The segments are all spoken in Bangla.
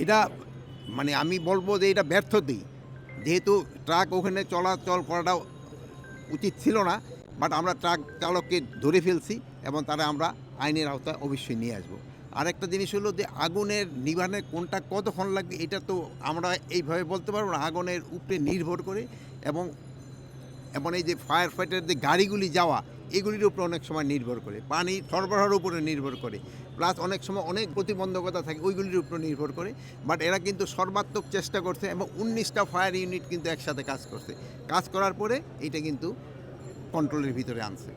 এটা মানে আমি বলবো যে এটা ব্যর্থতেই, যেহেতু ট্রাক ওখানে চলাচল করাটা উচিত ছিল না, বাট আমরা ট্রাক চালককে ধরে ফেলছি এবং তারা আমরা আইনের আওতায় অবশ্যই নিয়ে আসবো। আরেকটা জিনিস হলো যে আগুনের নিবারণে কোনটা কতক্ষণ লাগবে এটা তো আমরা এইভাবে বলতে পারবো না, আগুনের উপরে নির্ভর করে এবং এবং এই যে ফায়ার ফাইটার যে গাড়িগুলি যাওয়া এগুলির উপর অনেক সময় নির্ভর করে, পানি সরবরাহের উপরে নির্ভর করে, প্লাস অনেক সময় অনেক প্রতিবন্ধকতা থাকে ওইগুলির উপর নির্ভর করে। বাট এরা কিন্তু সর্বাত্মক চেষ্টা করছে এবং 19টা ফায়ার ইউনিট কিন্তু একসাথে কাজ করছে, কাজ করার পরে এটা কিন্তু কন্ট্রোলের ভিতরে আনছে।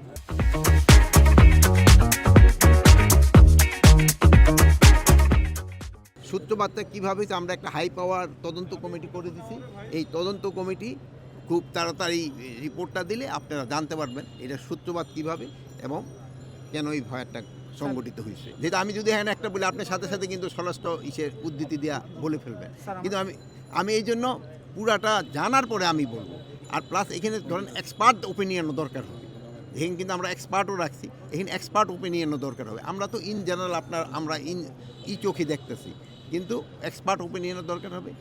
সূত্রপাতটা কীভাবে হয়েছে, আমরা একটা হাই পাওয়ার তদন্ত কমিটি করে দিছি। এই তদন্ত কমিটি খুব তাড়াতাড়ি রিপোর্টটা দিলে আপনারা জানতে পারবেন এটা সূত্রপাত কীভাবে এবং কেন এই ভয়টা সংগঠিত হয়েছে। যেটা আমি যদি হ্যাঁ একটা বলি আপনার সাথে সাথে কিন্তু স্বরাষ্ট্র উদ্ধৃতি দেওয়া বলে ফেলবেন, কিন্তু আমি এই জন্য পুরাটা জানার পরে আমি বলবো। আর প্লাস এখানে ধরেন এক্সপার্ট ওপিনিয়নও দরকার হবে, এখানে কিন্তু আমরা এক্সপার্টও রাখছি, এখানে এক্সপার্ট ওপিনিয়নও দরকার হবে। আমরা তো ইন জেনারেল আমরা চোখে দেখতেছি, কিন্তু এক্সপার্ট ওপিনিয়নের দরকার হবে।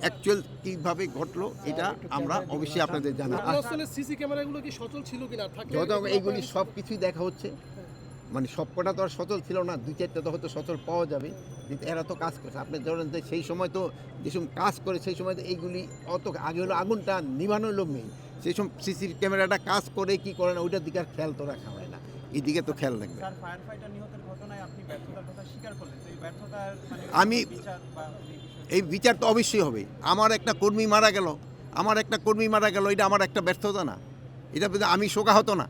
অ্যাকচুয়াল কীভাবে ঘটলো এটা আমরা অবশ্যই আপনাদের জানাবো। সিসি ক্যামেরাগুলো কি সচল ছিল কিনা, যত এইগুলি সব কিছুই দেখা হচ্ছে, মানে সবকটা তো আর সচল ছিল না, 2-4টা তো হয়তো সচল পাওয়া যাবে, কিন্তু এরা তো কাজ করছে। আপনি ধরেন যে সেই সময় তো যেসব কাজ করে সেই সময় তো এইগুলি অত আগে হলো আগুনটা নিভানো হলো মেইন, সেই সময় সিসি ক্যামেরাটা কাজ করে কি করে না ওইটার দিকে আর খেয়াল তো রাখা হয় না, এই দিকে তো খেয়াল রাখবে। আমি এই বিচার তো অবশ্যই হবে। আমার একটা কর্মী মারা গেল এটা আমার একটা ব্যর্থতা না, এটা আমি শোকাহত না।